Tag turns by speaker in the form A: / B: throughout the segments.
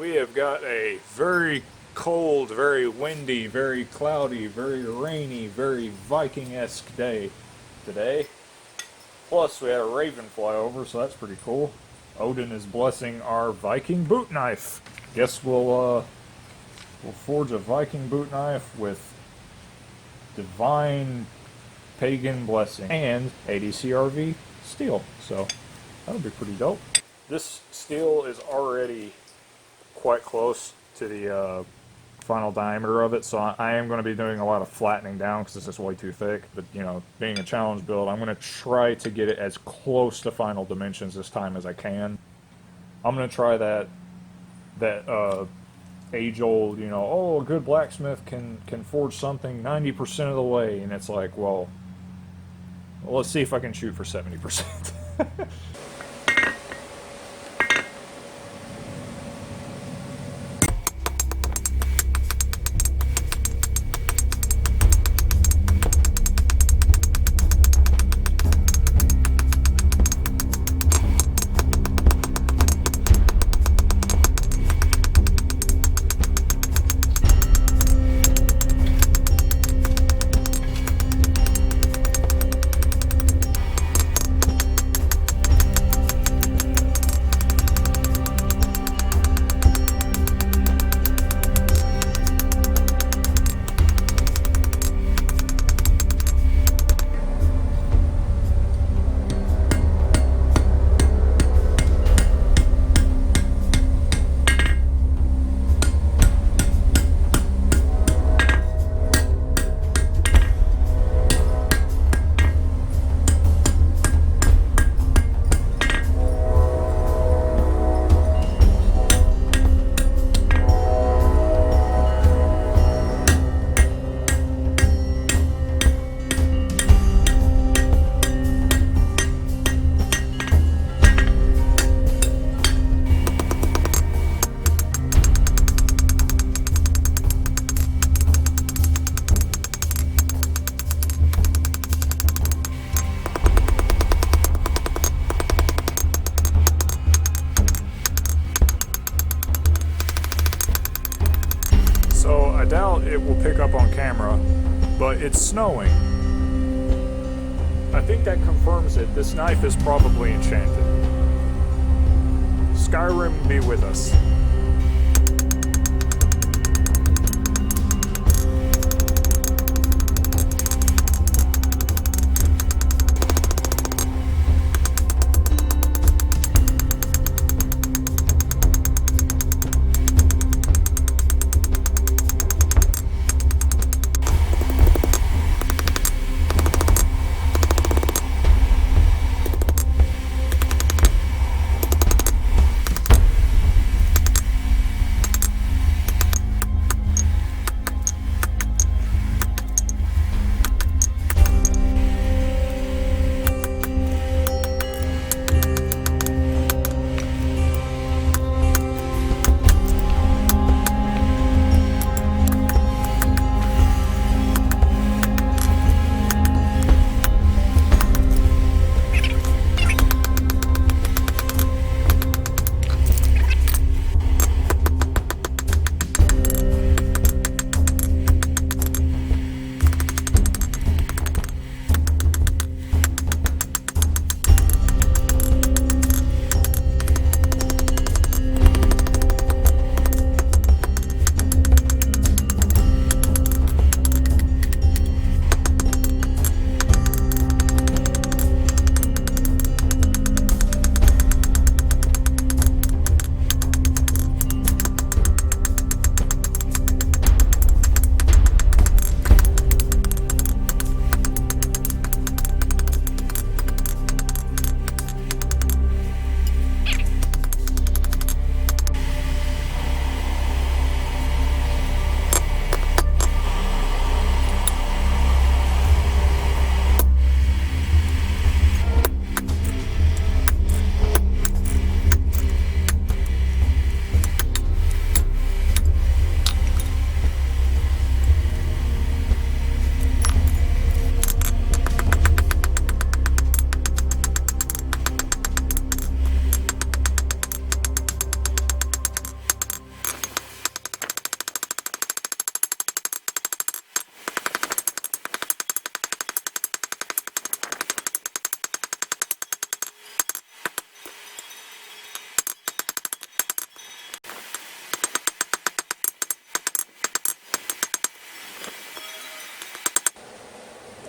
A: We have got a very cold, very windy, very cloudy, very rainy, very Viking-esque day today. Plus, we had a raven fly over, so that's pretty cool. Odin is blessing our Viking boot knife. Guess we'll forge a Viking boot knife with divine pagan blessing and ADCRV steel. So that'll be pretty dope. This steel is already quite close to the final diameter of it, so I am going to be doing a lot of flattening down because this is way too thick. But, you know, being a challenge build, I'm going to try to get it as close to final dimensions this time as I can. I'm going to try that age-old, you know, oh, a good blacksmith can forge something 90% of the way, and it's like, well, let's see if I can shoot for 70%. I doubt it will pick up on camera, but it's snowing. I think that confirms it. This knife is probably enchanted. Skyrim be with us.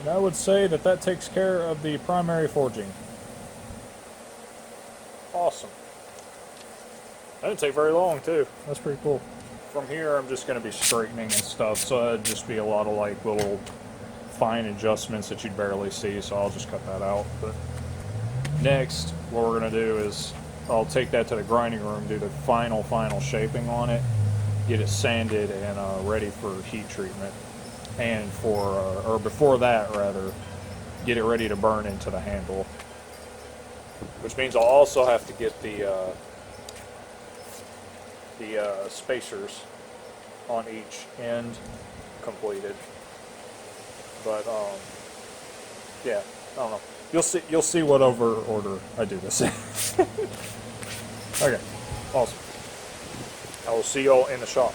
A: And I would say that that takes care of the primary forging. Awesome. That didn't take very long, too. That's pretty cool. From here, I'm just going to be straightening and stuff, so it'd just be a lot of like little fine adjustments that you'd barely see, so I'll just cut that out. But next, what we're going to do is I'll take that to the grinding room, do the final shaping on it, get it sanded and ready for heat treatment. And or before that, rather, get it ready to burn into the handle. Which means I'll also have to get the spacers on each end completed. But yeah, I don't know. You'll see what order I do this in. Okay, awesome. I will see y'all in the shop.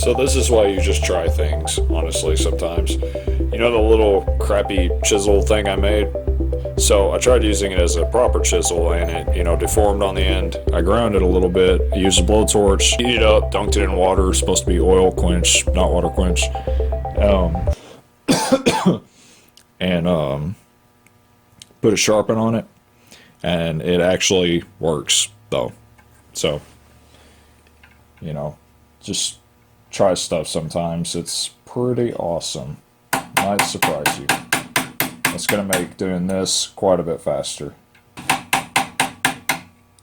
A: So this is why you just try things, honestly, sometimes. You know the little crappy chisel thing I made? So I tried using it as a proper chisel and it, deformed on the end. I ground it a little bit, I used a blowtorch, heated it up, dunked it in water, supposed to be oil quench, not water quench. And put a sharpen on it, and it actually works, though. So, just try stuff sometimes. It's pretty awesome. Might surprise you. It's going to make doing this quite a bit faster.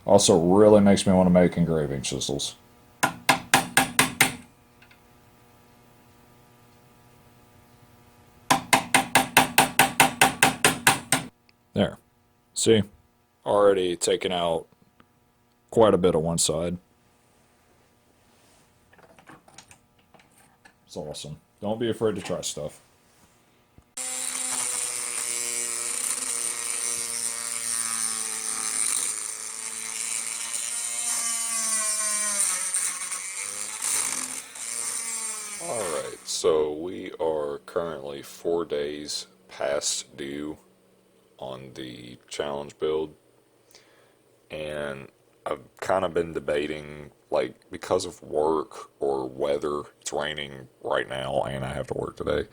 A: Also, really makes me want to make engraving chisels. There. See? Already taken out quite a bit of one side. It's awesome. Don't be afraid to try stuff. Alright, so we are currently 4 days past due on the challenge build, and I've kind of been debating, like, because of work or weather. It's raining right now and I have to work today.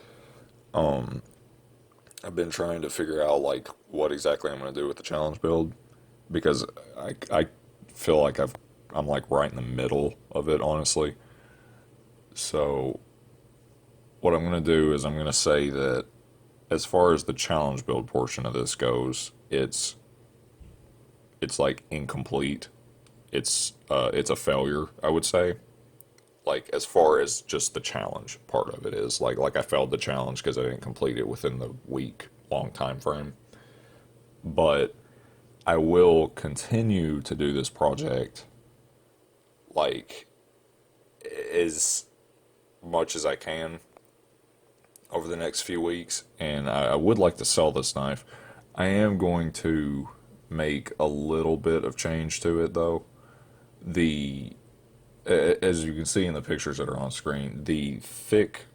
A: I've been trying to figure out, like, what exactly I'm going to do with the challenge build, because I feel like I'm like right in the middle of it, honestly. So what I'm going to do is I'm going to say that as far as the challenge build portion of this goes, it's like incomplete. It's a failure, I would say. Like, as far as just the challenge part of it is, like I failed the challenge because I didn't complete it within the week long time frame. But I will continue to do this project, like, as much as I can over the next few weeks, and I would like to sell this knife. I am going to make a little bit of change to it, though. The As you can see in the pictures that are on screen, the thick,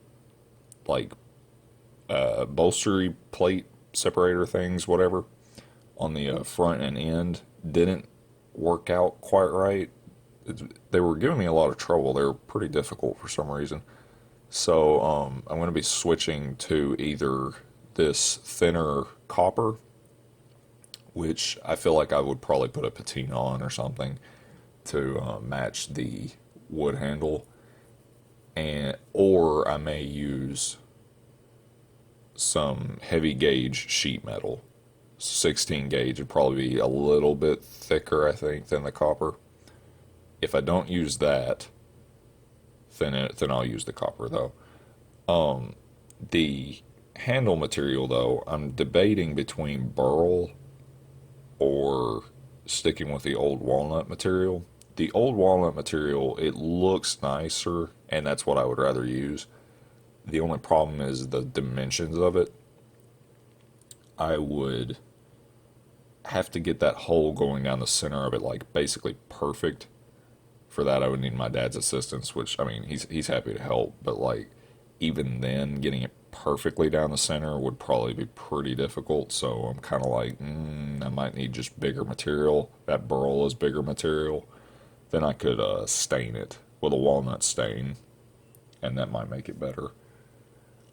A: like, bolstery plate separator things, whatever, on the front and end didn't work out quite right. They were giving me a lot of trouble. They were pretty difficult for some reason. So I'm going to be switching to either this thinner copper, which I feel like I would probably put a patina on or something to match the wood handle, or I may use some heavy gauge sheet metal. 16 gauge would probably be a little bit thicker, I think, than the copper. If I don't use that, then I'll use the copper, though. The handle material, though, I'm debating between burl or sticking with the old walnut material. The old walnut material, it looks nicer, and that's what I would rather use. The only problem is the dimensions of it. I would have to get that hole going down the center of it, like, basically perfect. For that, I would need my dad's assistance, which, I mean, he's happy to help, but, like, even then, getting it perfectly down the center would probably be pretty difficult. So I'm kind of like, I might need just bigger material. That burl is bigger material. Then I could stain it with a walnut stain, and that might make it better.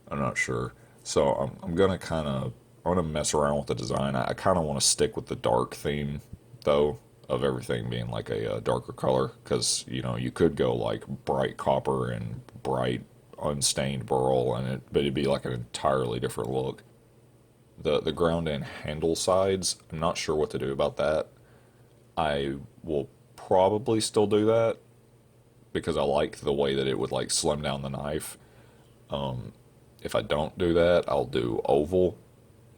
A: I'm not sure. So I'm gonna mess around with the design. I kind of want to stick with the dark theme, though, of everything being like a darker color, because you could go like bright copper and bright unstained burl, but it'd be like an entirely different look. The ground and handle sides, I'm not sure what to do about that. I will probably still do that because I like the way that it would, like, slim down the knife. If I don't do that, I'll do oval,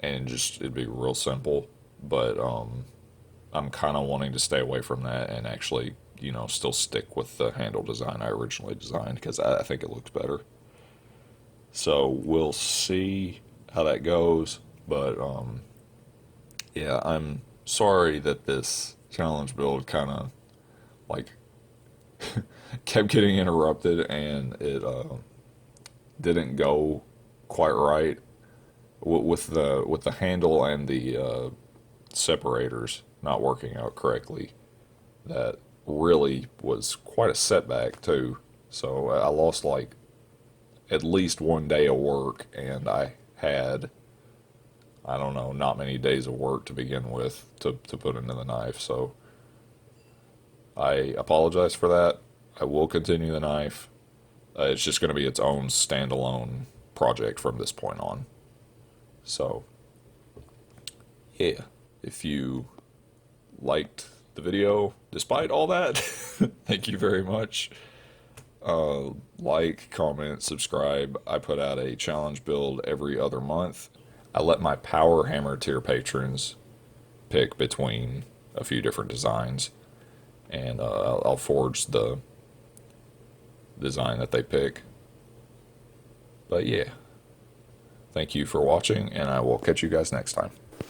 A: and just it'd be real simple. But I'm kind of wanting to stay away from that and actually, still stick with the handle design I originally designed, because I think it looks better. So we'll see how that goes. But yeah, I'm sorry that this challenge build kind of, like,
B: kept getting interrupted, and it didn't go quite right with the handle and the separators not working out correctly. That really was quite a setback too. So I lost like at least one day of work, and I had, I don't know, not many days of work to begin with to put into the knife. So I apologize for that. I will continue the knife. It's just going to be its own standalone project from this point on. So, yeah. If you liked the video despite all that, thank you very much. Like, comment, subscribe. I put out a challenge build every other month. I let my Power Hammer tier patrons pick between a few different designs, and I'll forge the design that they pick. But yeah, thank you for watching, and I will catch you guys next time.